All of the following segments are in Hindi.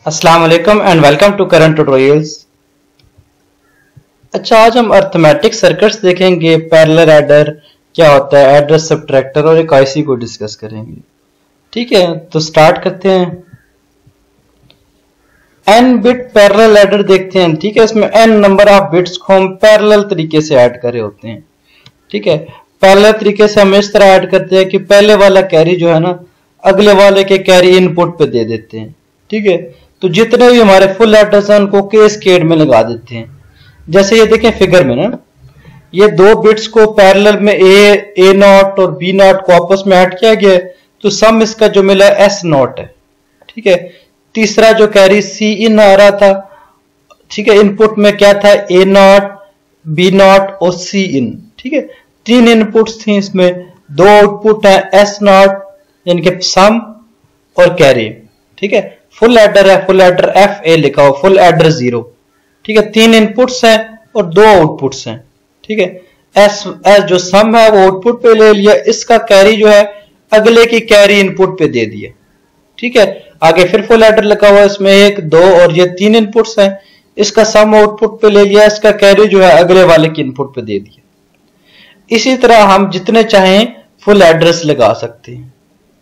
अस्सलाम वालेकुम and welcome to current tutorials. अच्छा, आज हम अरिथमेटिक सर्किट्स देखेंगे, पैरेलल एडर क्या होता है, एड्रेस सब्ट्रैक्टर और एक आईसी को डिस्कस करेंगे। ठीक है, तो स्टार्ट करते हैं। एन बिट पैरेलल एडर देखते हैं। ठीक है, इसमें एन नंबर ऑफ बिट्स को हम पैरेलल तरीके से ऐड कर रहे होते हैं। ठीक है, पैरेलल तरीके से हम इस तरह ऐड करते हैं कि पहले वाला कैरी जो है ना अगले वाले के कैरी इनपुट पे दे देते हैं। ठीक है, तो जितने भी हमारे फुल एड्रेस हैं उनको कैस्केड में लगा देते हैं। जैसे ये देखें फिगर में ना, ये दो बिट्स को पैरेलल में ए नॉट और बी नॉट को आपस में ऐड किया गया है, तो सम इसका जो मिला एस नॉट है। ठीक है, तीसरा जो कैरी सी इन आ रहा था, ठीक है, इनपुट में क्या था, ए नॉट, बी नॉट और सी इन। ठीक है, तीन इनपुट्स थी, इसमें दो आउटपुट है, एस नॉट यानी कि सम और कैरी। ठीक है, फुल एडर है, फुल एडर एफ ए लिखा हो, फुल एडर 0। ठीक है, तीन इनपुट्स हैं और दो आउटपुट्स हैं। ठीक है, एस जो सम है वो आउटपुट पे ले लिया, इसका कैरी जो है अगले की कैरी इनपुट पे दे दिया। ठीक है, आगे फिर फुल एडर लगा हुआ है, इसमें 1 2 और ये तीन इनपुट्स हैं, इसका सम आउटपुट पे ले लिया, इसका कैरी जो है अगले वाले की इनपुट पे दे दिया। इसी तरह हम जितने चाहें फुल एड्रेस लगा सकते हैं।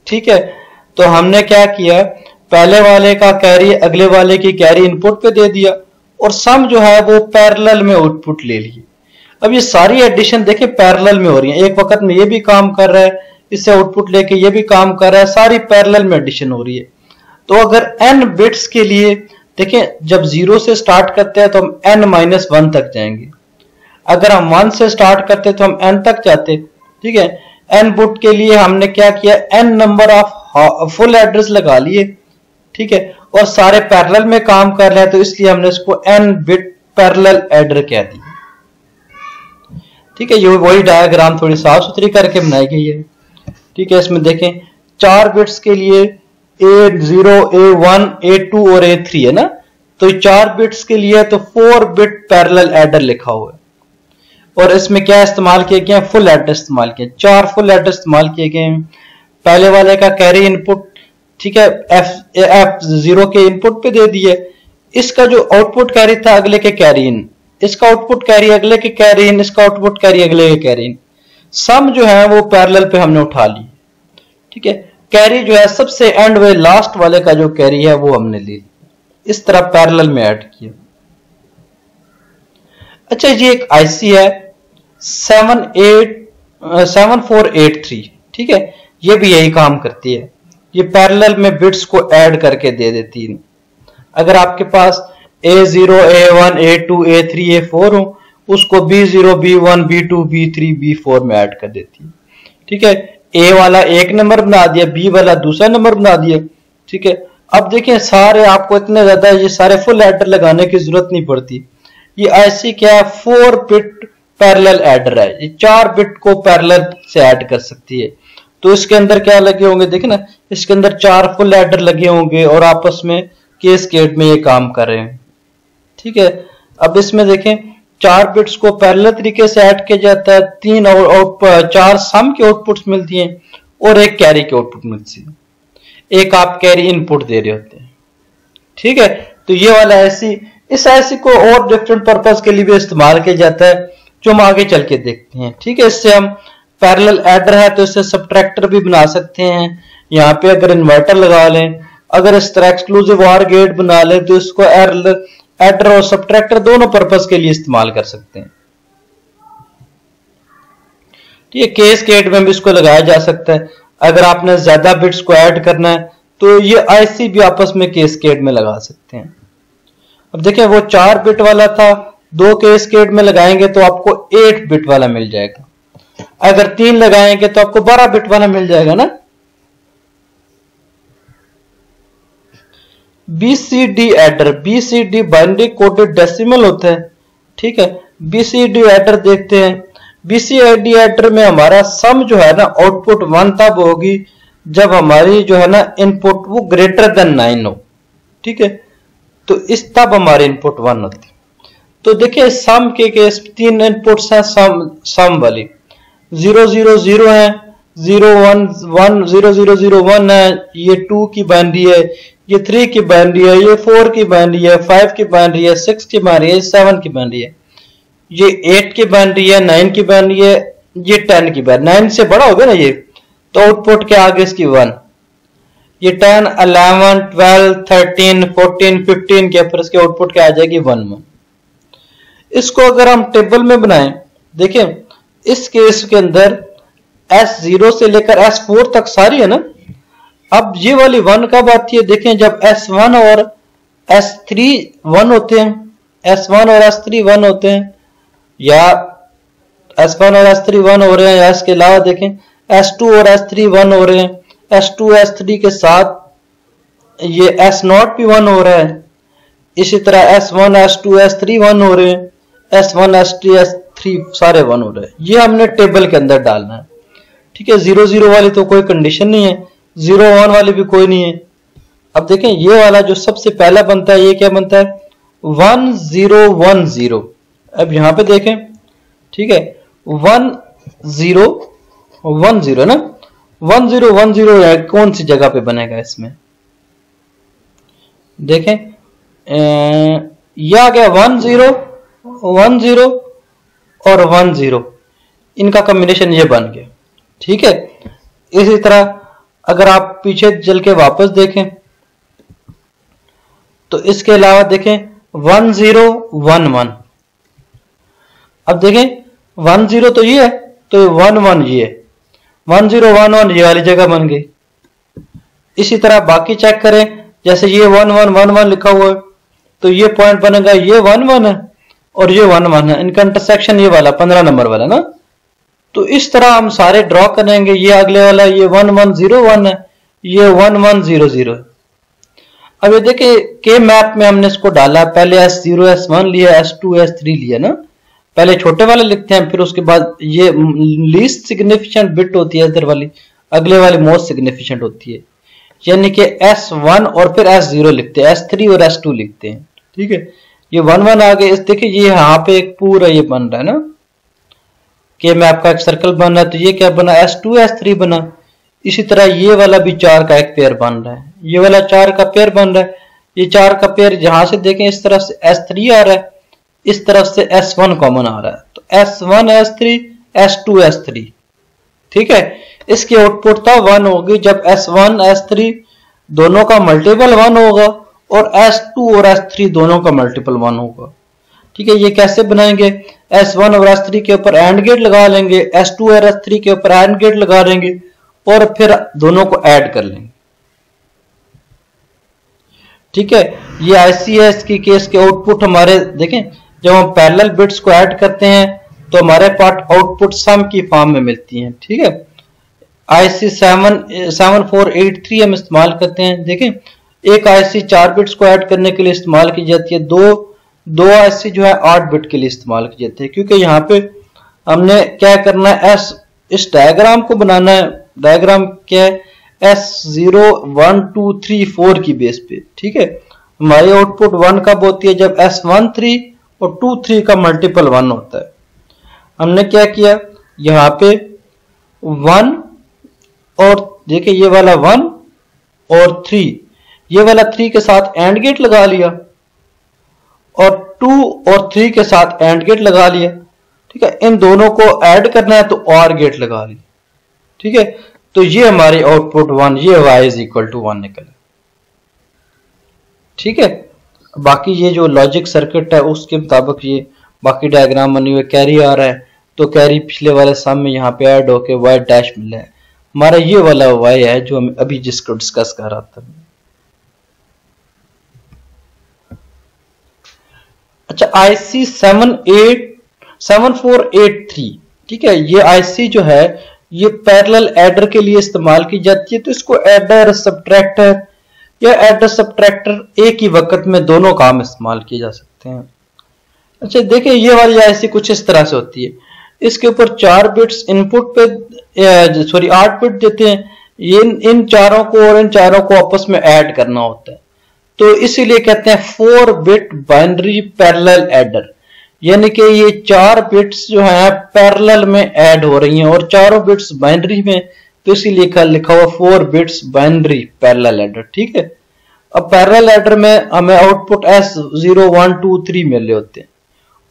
ठीक है, तो हमने क्या किया, पहले वाले का कैरी अगले वाले की कैरी इनपुट पे दे दिया और सम जो है वो पैरेलल में आउटपुट ले लिए। अब ये सारी एडिशन देखें पैरेलल में हो रही है, एक वक्त में ये भी काम कर रहा है, इससे आउटपुट लेके ये भी काम कर रहा है, सारी पैरेलल में एडिशन हो रही है। तो अगर n बिट्स के लिए देखें, जब 0 से स्टार्ट करते हैं तो हम n-1 तक जाएंगे, अगर हम 1 से स्टार्ट करते तो हम n तक जाते। ठीक है, n बिट के लिए हमने क्या किया, n number of full address लगा लिए। ठीक है, और सारे पैरेलल में काम कर रहे हैं, तो इसलिए हमने इसको n बिट पैरेलल एडर कह दिया। ठीक है, ये वही डायग्राम थोड़ी साफ सुथरी करके बनाई गई है। ठीक है, इसमें देखें 4 बिट्स के लिए A0, A1, A2 और A3 है ना, तो 4 बिट्स के लिए तो 4 बिट पैरेलल एडर लिखा हुआ है। और इसमें क्या इस्तेमाल किए गए हैं, फुल एडर इस्तेमाल किए, 4 फुल एडर इस्तेमाल किए गए हैं। पहले वाले का कैरी इनपुट, ठीक है, F0 के इनपुट पे दे दिए, इसका जो आउटपुट कैरी था अगले के कैरी इन, इसका आउटपुट कैरी अगले के कैरी इन, इसका आउटपुट कैरी अगले के कैरी इन, सम जो है वो पैरेलल पे हमने उठा ली। ठीक है, कैरी जो है सबसे एंड में लास्ट वाले का जो कैरी है वो हमने ली, इस तरह पैरेलल में ऐड किया। अच्छा, ये एक आईसी है 7483। ठीक है, ये भी यही काम करती है, ये पैरेलल में बिट्स को ऐड करके दे देती है। अगर आपके पास A0, A1, A2, A3, A4 हो, उसको B0, B1, B2, B3, B4 में ऐड कर देती है। ठीक है, A वाला एक नंबर बना दिया, B वाला दूसरा नंबर बना दिया। ठीक है, अब देखें सारे आपको इतने ज्यादा ये सारे फुल एडर लगाने की जरूरत नहीं पड़ती। ये ऐसी क्या है, 4 बिट पैरेलल एडर है, ये 4 बिट को पैरेलल से ऐड कर सकती है। तो इसके अंदर क्या लगे होंगे, देखें ना, इसके अंदर 4 फुल एडर लगे होंगे और आपस में कैस्केड में ये काम कर रहे हैं। ठीक है, अब इसमें देखें 4 बिट्स को पैरेलल तरीके से ऐड किया जाता है, 4 सम की आउटपुट्स मिलती हैं और एक कैरी की आउटपुट मिलती है, एक आप कैरी इनपुट दे रहे होते हैं। ठीक है, तो ये वाला ऐसी, इस ऐसी को और डिफरेंट पर्पस के लिए भी इस्तेमाल किया जाता है, जो हम आगे चल के देखते हैं। ठीक है, इससे हम पैरेलल एडर है तो इससे सब्ट्रैक्टर भी बना सकते हैं। यहाँ पे अगर इन्वर्टर लगा लें, अगर इस तरह एक्सक्लूसिव ऑर गेट बना लें, तो इसको एडर और सब्ट्रैक्टर दोनों पर्पस के लिए इस्तेमाल कर सकते हैं। ठीक है, कैस्केड में भी इसको लगाया जा सकता है। अगर आपने ज्यादा बिट्स को ऐड करना है तो ये आईसी भी आपस में कैस्केड में लगा सकते हैं। अब देखिए, वो 4 बिट वाला था, 2 कैस्केड में लगाएंगे तो आपको 8 बिट वाला मिल जाएगा, अगर 3 लगाएंगे तो आपको 12 बिट वाला मिल जाएगा ना। BCD adder, BCD binary coded decimal होता है। ठीक है, BCD एडर देखते हैं। BCD एडर में हमारा सम जो है ना आउटपुट 1 तब होगी जब हमारी जो है ना इनपुट वो ग्रेटर देन 9 हो। ठीक है, तो इस तब हमारी इनपुट 1 होती है। तो देखिए सम के केस 3 इनपुट्स हैं, सम वाली 0 0 0 है, 0 1 1 0 0 0 1 है, ये 2 की बाइनरी है, ये 3 की बाइनरी है, ये 4 की बाइनरी है, 5 की बाइनरी है, 6 की बाइनरी है, 7 की बाइनरी है, ये 8 की बाइनरी है, 9 की बाइनरी है, ये 10 की बाइनरी। 9 से बड़ा होगा ना ये, तो आउटपुट क्या आगे इसकी 1। ये 10, 11, 12, 13, 14, 15 के ऊपर इसके आउटपुट क्या आ जाएगी 1 1। इसको अगर हम टेबल में बनाएं, देखें इस केस के अंदर S0 से लेकर S4 तक सारी है ना। अब ये वाली 1 कब आती है, देखें जब S1 और S3 1 होते हैं, S1 और S3 1 होते हैं, या S1 और S3 1 हो रहे हैं, या इसके अलावा देखें S2 और S3 1 हो रहे हैं, S2 S3 के साथ ये S0 भी 1 हो रहा है, इसी तरह S1 S2 S3 1 हो रहे हैं, S1 S2 S3 सारे 1 हो रहे हैं। ये हमने टेबल के अंदर डालना है, ठीक है। 0 0 वाली तो कोई कंडीशन नहीं है, 0 1 वाली भी कोई नहीं है। अब देखें ये वाला जो सबसे पहला बनता है, ये क्या बनता है 1 0 1 0। अब यहां पे देखें, ठीक है 1 0 1 0 ना, 1 0 1 0 है, कौन सी जगह पे बनेगा इसमें, देखें यह आ गया 1 0 1 0 और 1 0, इनका कॉम्बिनेशन ये बन गया, ठीक है। इसी तरह अगर आप पीछे चल के वापस देखें तो इसके अलावा देखें 1 0 1 1। अब देखें 1 0 तो ये है, तो 1 1 ये है, 1 0 1 1 ये वाली जगह बन गई। इसी तरह बाकी चेक करें, जैसे ये 1 1 1 1 लिखा हुआ है, तो ये पॉइंट बनेगा, ये 1 1 है और ये 1 1 है, इनका इंटरसेक्शन ये वाला 15 नंबर वाला ना। तो इस तरह हम सारे ड्रॉ करेंगे। ये अगले वाला ये 1 1 0 1 है, ये 1 1 0 0 है। अब ये देखिए के मैप में हमने इसको डाला, पहले S0 S1 लिया, S2 S3 लिया ना, पहले छोटे वाले लिखते हैं, फिर उसके बाद ये लीस्ट सिग्निफिकेंट बिट होती है इधर वाली, अगले वाली मोस्ट सिग्निफिकेंट होती है, यानी कि S1 और फिर S0 लिखते हैं, S3 और S2 लिखते हैं, ठीक है। ये 1 1 आ गए। इस देखिए ये यहाँ पे एक पूरा ये बन रहा है ना, के मैप का एक सर्कल बन रहा है, तो ये क्या बना S2 S3 बना। इसी तरह ये वाला भी 4 का एक पेयर बन रहा है, ये वाला 4 का पेयर बन रहा है, ये 4 का पेयर जहां से देखें इस तरफ से S3 आ रहा है, इस तरफ से S1 कॉमन आ रहा है, तो S1 S3 S2 S3, ठीक है। इसकी आउटपुट था 1 होगी जब S1 S3 दोनों का मल्टीपल 1 होगा और S2 और S3 दोनों का मल्टीपल 1 होगा, ठीक है। ये कैसे बनाएंगे, S1 और S3 के ऊपर एंड गेट लगा लेंगे, S2 और S3 के ऊपर एंड गेट लगा लेंगे और फिर दोनों को ऐड कर लेंगे, ठीक है। ये ICS की केस के आउटपुट हमारे देखें, जब हम पैरेलल बिट्स को ऐड करते हैं तो हमारे पास आउटपुट सम की फॉर्म में मिलती हैं, ठीक है। IC 7483 हम इस्तेमाल करते हैं। देखें एक IC 4 बिट्स को ऐड करने के लिए इस्तेमाल की जाती है, दो IC जो है 8 बिट के लिए इस्तेमाल की जाती है, क्योंकि यहाँ पे हमने क्या करना है, इस डायग्राम को बनाना है। डायग्राम क्या है, S0 1 2 3 4 की बेस पे, ठीक है। हमारी आउटपुट 1 कब होती है, जब S1 3 और 2 3 का मल्टीपल 1 होता है। हमने क्या किया, यहाँ पे 1 और देखिए ये वाला 1 और 3, ये वाला 3 के साथ एंड गेट लगा लिया और 2 और 3 के साथ एंड गेट लगा लिया, ठीक है। इन दोनों को ऐड करना है तो और गेट लगा लिया, ठीक है। तो ये हमारी आउटपुट 1, ये y इज इक्वल टू 1 निकले, ठीक है। बाकी ये जो लॉजिक सर्किट है उसके मुताबिक ये बाकी डायग्राम बनी हुई, कैरी आ रहा है तो कैरी पिछले वाले सम में यहाँ पे ऐड होके y डैश मिला है, हमारा ये वाला y है जो हम अभी जिसको डिस्कस कर रहा था। अच्छा IC 7483, ठीक है। ये IC जो है ये पैरेलल एडर के लिए इस्तेमाल की जाती है, तो इसको एडर सब्ट्रैक्टर या एडर सब्ट्रैक्टर एक ही वक्त में दोनों काम इस्तेमाल किए जा सकते हैं। अच्छा देखिए ये वाली IC कुछ इस तरह से होती है, इसके ऊपर 4 बिट्स इनपुट पे 8 बिट देते हैं, ये इन चारों को और इन चारों को आपस में ऐड करना होता है, तो इसीलिए कहते हैं 4 बिट बाइनरी पैरेलल एडर, यानी कि ये 4 बिट्स जो है पैरेलल में ऐड हो रही हैं और चारों बिट्स बाइनरी में, तो इसीलिए लिखा हुआ 4 बिट्स बाइनरी पैरेलल एडर, ठीक है। अब पैरेलल एडर में हमें आउटपुट S0 1 2 3 मिल रहे होते हैं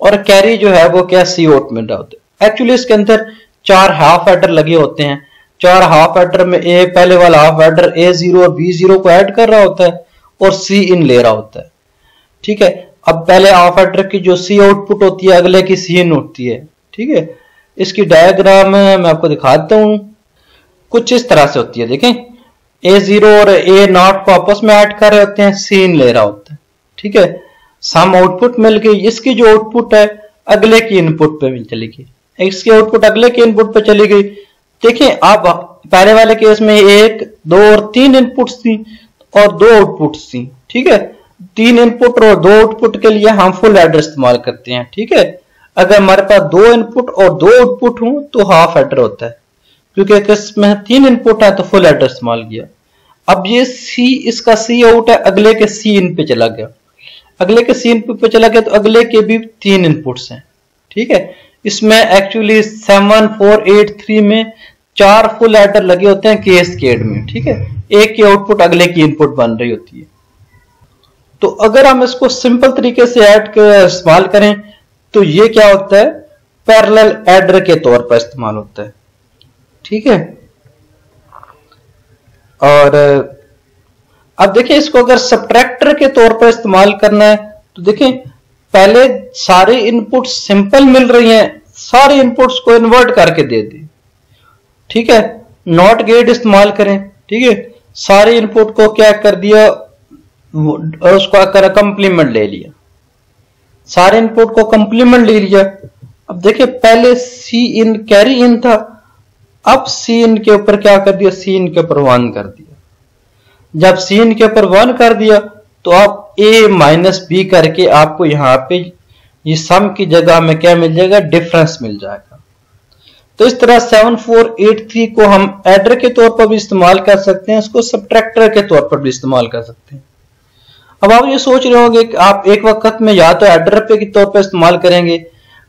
और कैरी जो है वो क्या C आउट मिल रहा होता है। एक्चुअली इसके अंदर 4 हाफ एडर लगे होते हैं। 4 हाफ एडर में पहले वाला हाफ एडर A0 और B0 को ऐड कर रहा होता है और C इन ले रहा होता है। ठीक है, अब पहले हाफ एडर की जो C आउटपुट होती है अगले की C इन होती है। ठीक है, इसकी डायग्राम मैं आपको दिखाता हूं, कुछ इस तरह से होती है। देखें, A0 और A0 को आपस में ऐड कर रहे होते हैं, C इन ले रहा होता है। ठीक है, सम आउटपुट मिल गई। इसकी जो आउटपुट है अगले की इनपुट पे भी चली गई, इसकी आउटपुट अगले के इनपुट पे चली गई। देखें, अब पहले वाले केस में 1 2 और 3 इनपुट्स थी और 2 आउटपुट्स थी। ठीक है, 3 इनपुट और 2 आउटपुट के लिए हम फुल एडर इस्तेमाल करते हैं। ठीक है, अगर हमारे पास 2 इनपुट और 2 आउटपुट हो तो हाफ एडर होता है, क्योंकि इसमें 3 इनपुट है तो फुल एडर इस्तेमाल किया। अब ये C, इसका C आउट है, अगले के C इन पे चला गया, अगले के C इनपुट पे चला गया तो अगले के भी 3 इनपुट्स हैं। ठीक है, इसमें एक्चुअली 7 4 8 3 में 4 फुल एडर लगे होते हैं कैस्केड में। ठीक है, एक की आउटपुट अगले की इनपुट बन रही होती है। तो अगर हम इसको सिंपल तरीके से ऐड कर इस्तेमाल करें तो ये क्या होता है, पैरेलल एडर के तौर पर इस्तेमाल होता है। ठीक है, और अब देखिए इसको अगर सब्ट्रैक्टर के तौर पर इस्तेमाल करना है तो देखिए पहले सारे इनपुट सिंपल मिल रही हैं, सारे इनपुट्स को इन्वर्ट करके दे दी। ठीक है, नॉट गेट इस्तेमाल करें। ठीक है, सारे इनपुट को क्या कर दिया, उसको कंप्लीमेंट ले लिया, सारे इनपुट को कंप्लीमेंट ले लिया। अब देखिए पहले C इन कैरी इन था, अब C इन के ऊपर क्या कर दिया, C इन के ऊपर 1 कर दिया। जब C इन के ऊपर 1 कर दिया तो आप A माइनस B करके आपको यहां पे ये सम की जगह में क्या मिल जाएगा, डिफरेंस मिल जाएगा। तो इस तरह 7483 को हम एडर के तौर पर भी इस्तेमाल कर सकते हैं, इसको सब्ट्रैक्टर के तौर पर भी इस्तेमाल कर सकते हैं। अब आप ये सोच रहे होंगे कि आप एक वक्त में या तो एडर पे के तौर पर इस्तेमाल करेंगे,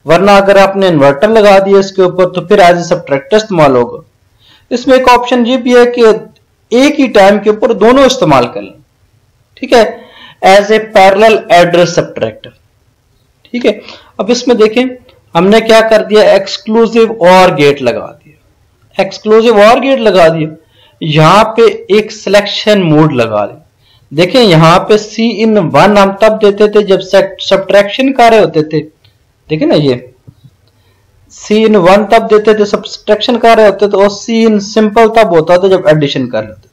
वरना अगर आपने इन्वर्टर लगा दिया इसके ऊपर तो फिर एज ए सब्ट्रैक्टर इस्तेमाल होगा। इसमें एक ऑप्शन ये भी है कि एक ही टाइम के ऊपर दोनों इस्तेमाल कर लें। ठीक है, as a parallel adder subtractor. ठीक है, अब इसमें देखें हमने क्या कर दिया, एक्सक्लूसिव और गेट लगा दिया, एक्सक्लूसिव और गेट लगा दिया। यहां पे एक सिलेक्शन मोड लगा दिया। देखें यहां पे C इन 1 हम तब देते थे जब सब्ट्रैक्शन कर रहे होते थे। देखिए ना, ये C इन 1 तब देते थे सब्ट्रैक्शन कर रहे होते थे, और C इन सिंपल तब होता था जब एडिशन कर रहे थे।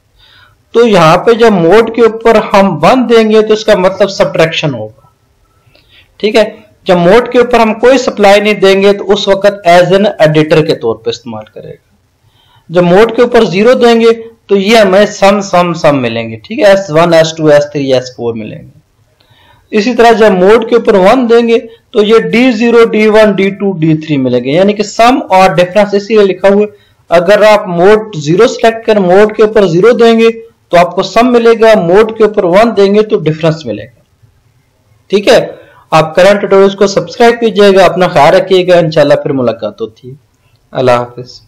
तो यहाँ पे जब मोड के ऊपर हम 1 देंगे तो इसका मतलब सब्ट्रैक्शन होगा। ठीक है, जब मोड के ऊपर हम कोई सप्लाई नहीं देंगे तो उस वक्त एज एन एडिटर के तौर पर इस्तेमाल करेगा। जब मोड के ऊपर 0 देंगे तो ये हमें सम मिलेंगे। ठीक है, S1 S2 S3 S4 मिलेंगे। इसी तरह जब मोड के ऊपर 1 देंगे तो ये D0 D1 D2 D3 मिलेंगे, यानी कि सम और डिफरेंस इसीलिए लिखा हुआ है। अगर आप मोड 0 सेलेक्ट कर मोड के ऊपर 0 देंगे तो आपको सम मिलेगा, मोड के ऊपर 1 देंगे तो डिफरेंस मिलेगा। ठीक है, आप करंट ट्यूटोरियल्स को सब्सक्राइब कीजिएगा, अपना ख्याल रखिएगा, इंशाल्लाह फिर मुलाकात होती है। अल्लाह हाफिज।